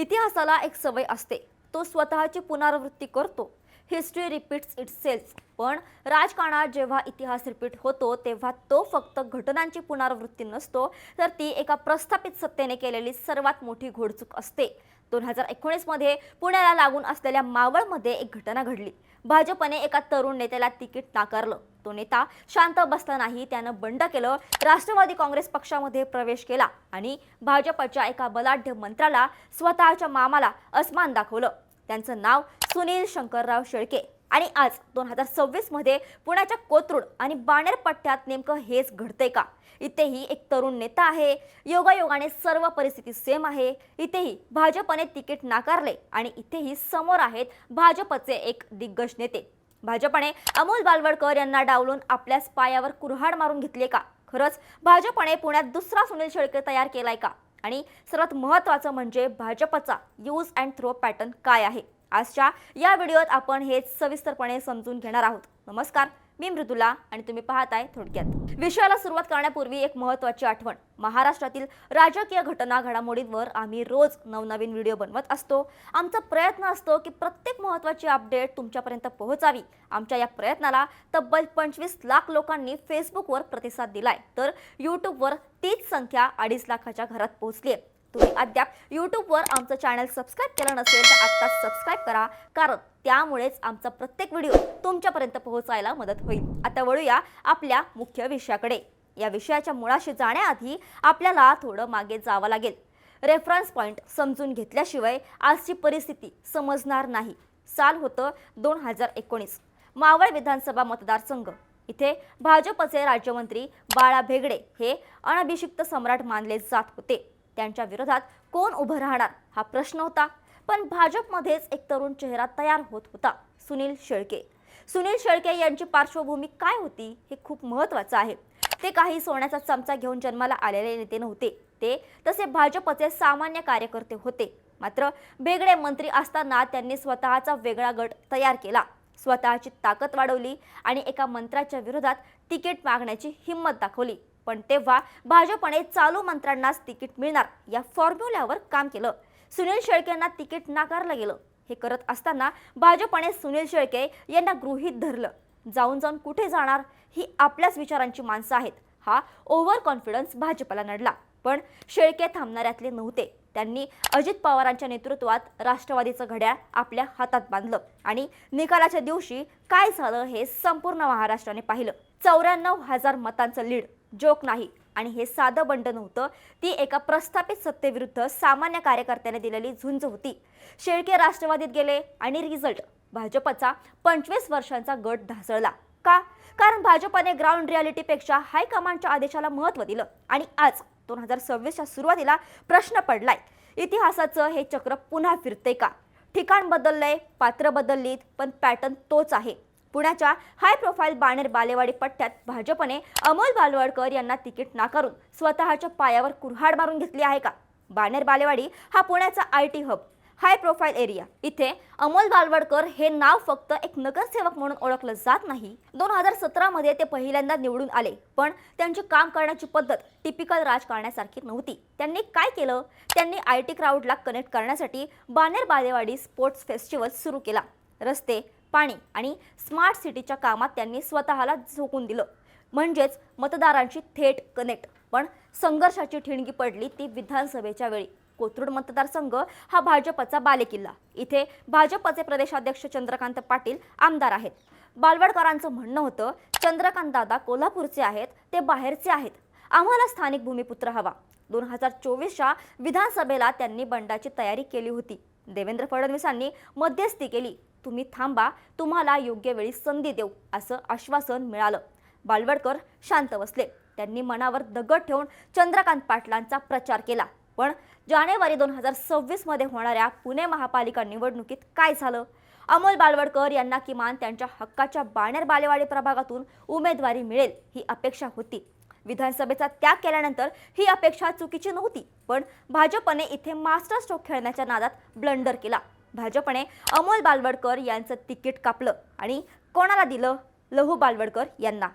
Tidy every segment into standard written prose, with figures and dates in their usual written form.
इतिहासाला एक सवय असते, तो स्वतःची पुनरावृत्ती करतो. History repeats itself. पण राजकारणात जेव्हा इतिहास रिपीट होतो तेव्हा तो फक्त घटनांची पुनरावृत्ती नसतो, तर ती एका प्रस्थापित सत्तेने केलेली सर्वात मोठी घोडचूक असते. 2019 मध्ये पुण्याला लागून असलेल्या मावळमध्ये एक घटना घडली. भाजपने एका तरुण नेत्याला तिकीट नाकारलं. तो नेता शांत बसला नाही, त्यानं बंड केलं, राष्ट्रवादी काँग्रेस पक्षामध्ये प्रवेश केला आणि भाजपच्या एका बलाढ्य मंत्र्याला, स्वतःच्या मामाला अस्मान दाखवलं. त्यांचं नाव सुनील शंकरराव शेळके. आणि आज 2026 मध्ये पुण्याच्या कोथरूड आणि बाणेर पट्ट्यात नेमकं हेच घडतंय का? इथेही एक तरुण नेता आहे, योगायोगाने सर्व परिस्थिती सेम आहे. इथेही भाजपने तिकीट नाकारले आणि इथेही समोर आहेत भाजपचे एक दिग्गज नेते. भाजपने अमोल बालवडकर यांना डावलून आपल्याच पायावर कुऱ्हाड मारून घेतले का? खरंच भाजपने पुण्यात दुसरा सुनील शेळके तयार केलाय का? आणि सर्वात महत्त्वाचं म्हणजे भाजपचा यूज अँड थ्रो पॅटर्न काय आहे? आजच्या या व्हिडिओत आपण हे सविस्तरपणे समजून घेणार आहोत. नमस्कार, मी मृदुला आणि तुम्ही पाहताय थोडक्यात. विषयाला सुरुवात करण्यापूर्वी एक महत्त्वाची आठवण. महाराष्ट्रातील राजकीय घटना घडामोडींवर आम्ही रोज नवनवीन व्हिडिओ बनवत असतो. आमचा प्रयत्न असतो की प्रत्येक महत्त्वाची अपडेट तुमच्यापर्यंत पोहोचावी. आमच्या या प्रयत्नाला तब्बल 25 लाख लोकांनी फेसबुकवर प्रतिसाद दिलाय, तर यूट्यूबवर तीच संख्या 2.5 लाखाच्या घरात पोहोचली आहे. तुम्ही अद्याप यूट्यूबवर आमचं चॅनल सबस्क्राईब केलं नसेल तर आत्ताच सबस्क्राईब करा, कारण त्यामुळेच आमचा प्रत्येक व्हिडिओ तुमच्यापर्यंत पोहोचायला मदत होईल. आता वळूया आपल्या मुख्य विषयाकडे. या विषयाच्या मुळाशी जाण्याआधी आपल्याला थोडं मागे जावं लागेल. रेफरन्स पॉईंट समजून घेतल्याशिवाय आजची परिस्थिती समजणार नाही. साल होतं 2019. मावळ विधानसभा मतदारसंघ. इथे भाजपचे राज्यमंत्री बाळा भेगडे हे अनभिषिक्त सम्राट मानले जात होते. त्यांच्या विरोधात कोण उभं राहणार हा प्रश्न होता. पण भाजपमध्येच एक तरुण चेहरा तयार होत होता, सुनील शेळके. सुनील शेळके यांची पार्श्वभूमी काय होती हे खूप महत्त्वाचं आहे. ते काही सोन्याचा चमचा घेऊन जन्माला आलेले नेते नव्हते. ते तसे भाजपचे सामान्य कार्यकर्ते होते. मात्र भेगडे मंत्री असताना त्यांनी स्वतःचा वेगळा गट तयार केला, स्वतःची ताकद वाढवली आणि एका मंत्र्याच्या विरोधात तिकीट मागण्याची हिंमत दाखवली. पण तेव्हा भाजपने चालू मंत्र्यांनाच तिकीट मिळणार या फॉर्म्युल्यावर काम केलं. सुनील शेळकेंना तिकीट नाकारलं गेलं. हे करत असताना भाजपने सुनील शेळके यांना गृहीत धरलं. जाऊन कुठे जाणार? ही आपल्याच विचारांची माणसं आहेत, हा ओव्हर कॉन्फिडन्स भाजपला नडला. पण शेळके थांबणाऱ्यातले नव्हते. त्यांनी अजित पवारांच्या नेतृत्वात राष्ट्रवादीचं घड्याळ आपल्या हातात बांधलं आणि निकालाच्या दिवशी काय झालं हे संपूर्ण महाराष्ट्राने पाहिलं. 94,000 मतांचं लीड जोक नाही. आणि हे साधं बंड नव्हतं, ती एका प्रस्थापित सत्तेविरुद्ध सामान्य कार्यकर्त्याने दिलेली झुंज होती. शेळके राष्ट्रवादीत गेले आणि रिझल्ट भाजपचा 25 वर्षांचा गट ढासळला. का? कारण भाजपने ग्राउंड रियालिटीपेक्षा हायकमांडच्या आदेशाला महत्त्व दिलं. आणि आज 2026च्या सुरुवातीला प्रश्न पडलाय, इतिहासाचं हे चक्र पुन्हा फिरते का? ठिकाण बदललंय, पात्र बदललीत, पण पॅटर्न तोच आहे. पुण्याच्या हाय प्रोफाईल बाणेर बालेवाडी पट्ट्यात भाजपने अमोल बालवडकर यांना तिकीट नाकारून स्वतःच्या पायावर कुऱ्हाड मारून घेतली आहे का? बाणेर बालेवाडी हा पुण्याचा IT hub, high profile area. इथे अमोल बालवडकर हे नाव फक्त एक नगरसेवक म्हणून ओळखलं जात नाही. 2017 मध्ये ते पहिल्यांदा निवडून आले, पण त्यांची काम करण्याची पद्धत टिपिकल राजकारण्यासारखी नव्हती. त्यांनी काय केलं? त्यांनी IT क्राऊडला कनेक्ट करण्यासाठी बाणेर बालेवाडी स्पोर्ट्स फेस्टिवल सुरू केला. रस्ते, पाणी आणि स्मार्ट सिटीच्या कामात त्यांनी स्वतःला झोकून दिलं, म्हणजेच मतदारांची थेट कनेक्ट. पण संघर्षाची ठिणगी पडली ती विधानसभेच्या वेळी. कोथरूड मतदारसंघ हा भाजपचा बालेकिल्ला. इथे भाजपचे प्रदेशाध्यक्ष चंद्रकांत पाटील आमदार आहेत. बालवडकरांचं म्हणणं होतं, चंद्रकांत दादा कोल्हापूरचे आहेत, ते बाहेरचे आहेत, आम्हाला स्थानिक भूमिपुत्र हवा. 2024च्या विधानसभेला त्यांनी बंडाची तयारी केली होती. देवेंद्र फडणवीसांनी मध्यस्थी केली. तुम्ही थांबा, तुम्हाला योग्य वेळी संधी देऊ, असं आश्वासन मिळालं. बालवडकर शांत बसले. त्यांनी मनावर दगड ठेवून चंद्रकांत पाटलांचा प्रचार केला. पण जानेवारी 2026 मध्ये होणाऱ्या पुणे महापालिका निवडणुकीत काय झालं? अमोल बालवडकर यांना किमान त्यांच्या हक्काच्या बाणेर बालेवाडी प्रभागातून उमेदवारी मिळेल ही अपेक्षा होती. विधानसभेचा त्याग केल्यानंतर ही अपेक्षा चुकीची नव्हती. पण भाजपने इथे मास्टर स्ट्रोक खेळण्याच्या नादात ब्लंडर केला. भाजपने अमोल बालवडकर यांचं तिकीट कापलं आणि कोणाला दिलं? लहू बालवडकर यांना.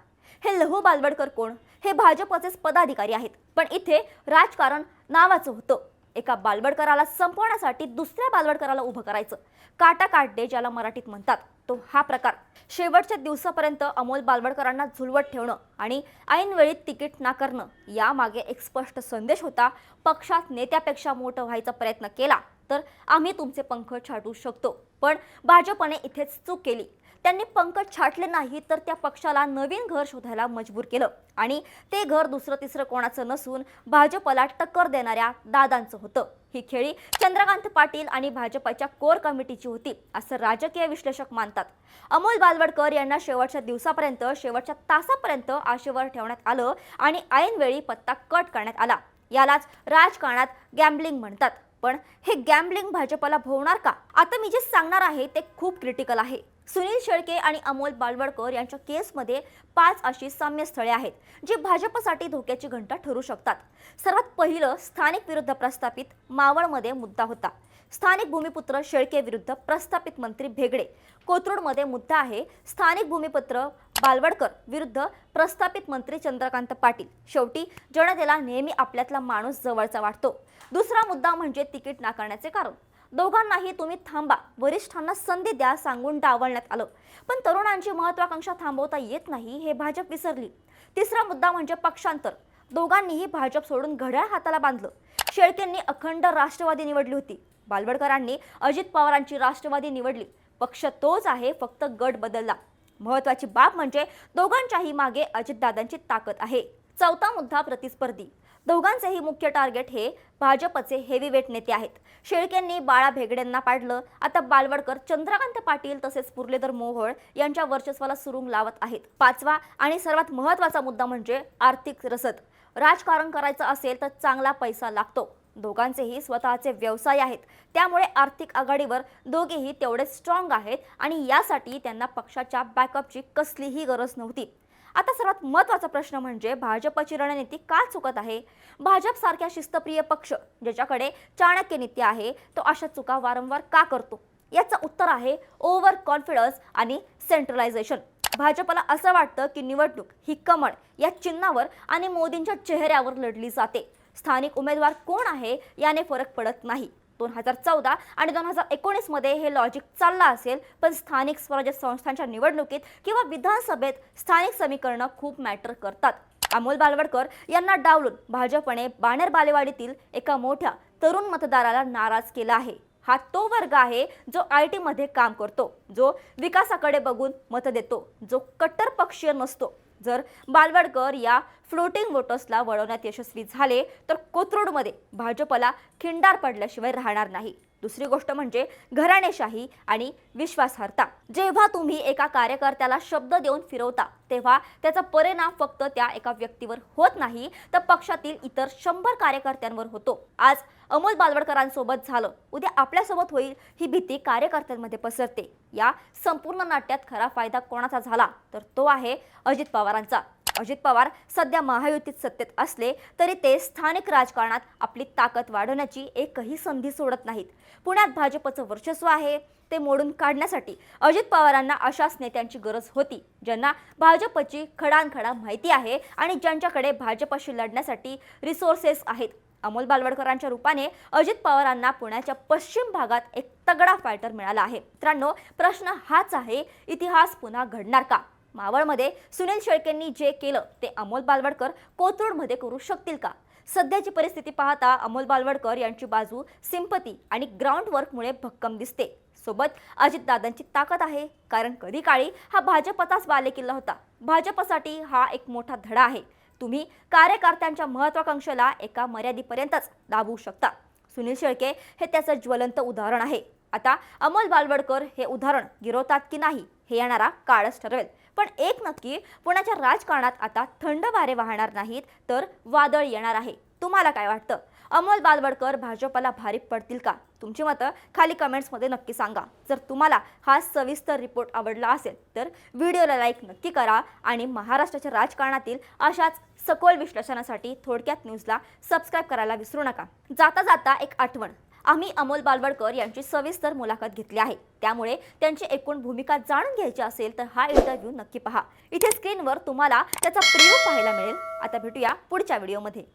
हे लहू बालवडकर कोण? हे भाजपचेच पदाधिकारी आहेत. पण इथे राजकारण नावाचं होतं. एका बालवडकराला संपवण्यासाठी दुसऱ्या बालवडकराला उभं करायचं, काटा काढणे ज्याला मराठीत म्हणतात, तो हा प्रकार. शेवटच्या दिवसापर्यंत अमोल बालवडकरांना झुलवत ठेवणं आणि ऐनवेळी तिकीट नाकारणं यामागे एक स्पष्ट संदेश होता. पक्षात नेत्यापेक्षा मोठं व्हायचा प्रयत्न केला तर आम्ही तुमचे पंख छाटू शकतो. पण भाजपने इथेच चूक केली. त्यांनी पंख छाटले नाही तर त्या पक्षाला नवीन घर शोधायला मजबूर केलं आणि ते घर दुसरं तिसरं कोणाचं नसून भाजपला टक्कर देणाऱ्या दादांचं होतं. ही खेळी चंद्रकांत पाटील आणि भाजपच्या कोर कमिटीची होती असं राजकीय विश्लेषक मानतात. अमोल बालवडकर यांना शेवटच्या दिवसापर्यंत, शेवटच्या तासापर्यंत आशेवर ठेवण्यात आलं आणि ऐनवेळी पत्ता कट करण्यात आला. यालाच राजकारणात गॅम्बलिंग म्हणतात. पण हे गॅम्बलिंग भाजपला भोवणार का? आता मी जे सांगणार आहे ते खूप क्रिटिकल आहे. सुनील शेळके आणि अमोल बालवडकर यांच्या केसमध्ये 5 अशी साम्य स्थळे आहेत जी भाजपसाठी धोक्याची घंटा ठरू शकतात. सर्वात पहिलं स्थानिक विरुद्ध प्रस्थापित मावळमध्ये मुद्दा होता. स्थानिक भूमिपुत्र शेळके विरुद्ध प्रस्थापित मंत्री भेगडे. कोथरूडमध्ये मुद्दा आहे स्थानिक भूमिपुत्र बालवडकर विरुद्ध प्रस्थापित मंत्री चंद्रकांत पाटील. शेवटी जनतेला नेहमी आपल्यातला माणूस जवळचा वाटतो. दुसरा मुद्दा म्हणजे तिकीट नाकारण्याचे कारण. दोघांनाही तुम्ही थांबा, वरिष्ठांना संधी द्या सांगून डावलण्यात आलं. पण तरुणांची महत्वाकांक्षा थांबवता येत नाही हे भाजप विसरली. तिसरा मुद्दा म्हणजे पक्षांतर. दोघांनीही भाजप सोडून घड्याळ हाताला बांधलं. शेळकेंनी अखंड राष्ट्रवादी निवडली होती. बालवडकरांनी अजित पवारांची राष्ट्रवादी निवडली. पक्ष तोच आहे, फक्त गट बदलला. महत्वाची बाब म्हणजे दोघांच्याही मागे अजितदादांची ताकद आहे. चौथा मुद्दा प्रतिस्पर्धी. दोघांचेही मुख्य टार्गेट हे भाजपचे हेवीवेट नेते आहेत. शेळकेंनी बाळा भेगडेंना पाडलं. आता बालवडकर चंद्रकांत पाटील तसेच मुरलीधर मोहोळ यांच्या वर्चस्वाला सुरुंग लावत आहेत. पाचवा आणि सर्वात महत्त्वाचा मुद्दा म्हणजे आर्थिक रसद. राजकारण करायचं असेल तर चांगला पैसा लागतो. दोघांचेही स्वतःचे व्यवसाय आहेत. त्यामुळे आर्थिक आघाडीवर दोघेही तेवढेच स्ट्रॉंग आहेत आणि यासाठी त्यांना पक्षाच्या बॅकअपची कसलीही गरज नव्हती. आता सर्वात महत्त्वाचा प्रश्न म्हणजे भाजपची रणनीती का चुकत आहे? भाजप सारख्या शिस्तप्रिय पक्ष ज्याच्याकडे चाणक्य नीती आहे तो अशा चुका वारंवार का करतो? याचं उत्तर आहे ओव्हर कॉन्फिडन्स आणि सेंट्रलायझेशन. भाजपला असं वाटतं की निवडणूक ही कमळ या चिन्हावर आणि मोदींच्या चेहऱ्यावर लढली जाते. स्थानिक उमेदवार कोण आहे याने फरक पडत नाही. 2014 आणि 2019 मध्ये हे लॉजिक चाललं असेल, पण स्थानिक स्वराज्य संस्थांच्या निवडणुकीत किंवा विधानसभेत स्थानिक समीकरणं खूप मॅटर करतात. अमोल बालवडकर यांना डावलून भाजपने बाणेर बालेवाडीतील एका मोठ्या तरुण मतदाराला नाराज केला आहे. हा तो वर्ग आहे जो IT मध्ये काम करतो, जो विकासाकडे बघून मत देतो, जो कट्टर पक्षीय नसतो. जर बालवडकर या फ्लोटिंग वोटर्सला वळवण्यात यशस्वी झाले तर कोथरूडमध्ये भाजपला खिंडार पडल्याशिवाय राहणार नाही. दुसरी गोष्ट म्हणजे घराणेशाही आणि विश्वासार्हता. जेव्हा तुम्ही एका कार्यकर्त्याला शब्द देऊन फिरवता तेव्हा त्याचा परिणाम फक्त त्या एका व्यक्तीवर होत नाही तर पक्षातील इतर 100 कार्यकर्त्यांवर होतो. आज अमोल बालवडकरांसोबत झालं, उद्या आपल्यासोबत होईल ही भीती कार्यकर्त्यांमध्ये पसरते. या संपूर्ण नाट्यात खरा फायदा कोणाचा झाला तर तो आहे अजित पवारांचा. अजित पवार सध्या महायुतीत सत्तेत असले तरी ते स्थानिक राजकारणात आपली ताकद वाढवण्याची एकही संधी सोडत नाहीत. पुण्यात भाजपचं वर्चस्व आहे, ते मोडून काढण्यासाठी अजित पवारांना अशाच नेत्यांची गरज होती ज्यांना भाजपची खडानखडा माहिती आहे आणि ज्यांच्याकडे भाजपशी लढण्यासाठी रिसोर्सेस आहेत. अमोल बालवडकरांच्या रूपाने अजित पवारांना पुण्याच्या पश्चिम भागात एक तगडा फायटर मिळाला आहे. मित्रांनो, प्रश्न हाच आहे, इतिहास पुन्हा घडणार का? मावळमध्ये सुनील शेळकेंनी जे केलं ते अमोल बालवडकर कोथरूडमध्ये करू शकतील का? सध्याची परिस्थिती पाहता अमोल बालवडकर यांची बाजू सिंपती आणि ग्राउंड वर्कमुळे भक्कम दिसते. सोबत अजितदादांची ताकद आहे, कारण कधी काळी हा भाजपचाच बालेकिल्ला होता. भाजपसाठी हा एक मोठा धडा आहे. तुम्ही कार्यकर्त्यांच्या महत्वाकांक्षेला एका मर्यादेपर्यंतच दाबू शकता. सुनील शेळके हे त्याचं ज्वलंत उदाहरण आहे. आता अमोल बालवडकर हे उदाहरण गिरवतात की नाही हे येणारा काळच ठरवेल. पण एक नक्की, पुण्याच्या राजकारणात आता थंड वारे वाहणार नाहीत तर वादळ येणार आहे. तुम्हाला काय वाटतं? अमोल बालवडकर भाजपला भारी पडतील का? तुमची मतं खाली कमेंट्समध्ये नक्की सांगा. जर तुम्हाला हा सविस्तर रिपोर्ट आवडला असेल तर व्हिडिओला लाईक नक्की करा आणि महाराष्ट्राच्या राजकारणातील अशाच सखोल विश्लेषणासाठी थोडक्यात न्यूजला सबस्क्राईब करायला विसरू नका. जाता जाता एक आठवण, आम्ही अमोल बालवडकर यांची सविस्तर मुलाखत घेतली आहे. त्यामुळे त्यांची एकूण भूमिका जाणून घ्यायची असेल तर हा इंटरव्ह्यू नक्की पहा. इथे स्क्रीनवर तुम्हाला त्याचा प्रिव्ह्यू पाहायला मिळेल. आता भेटूया पुढच्या व्हिडिओमध्ये.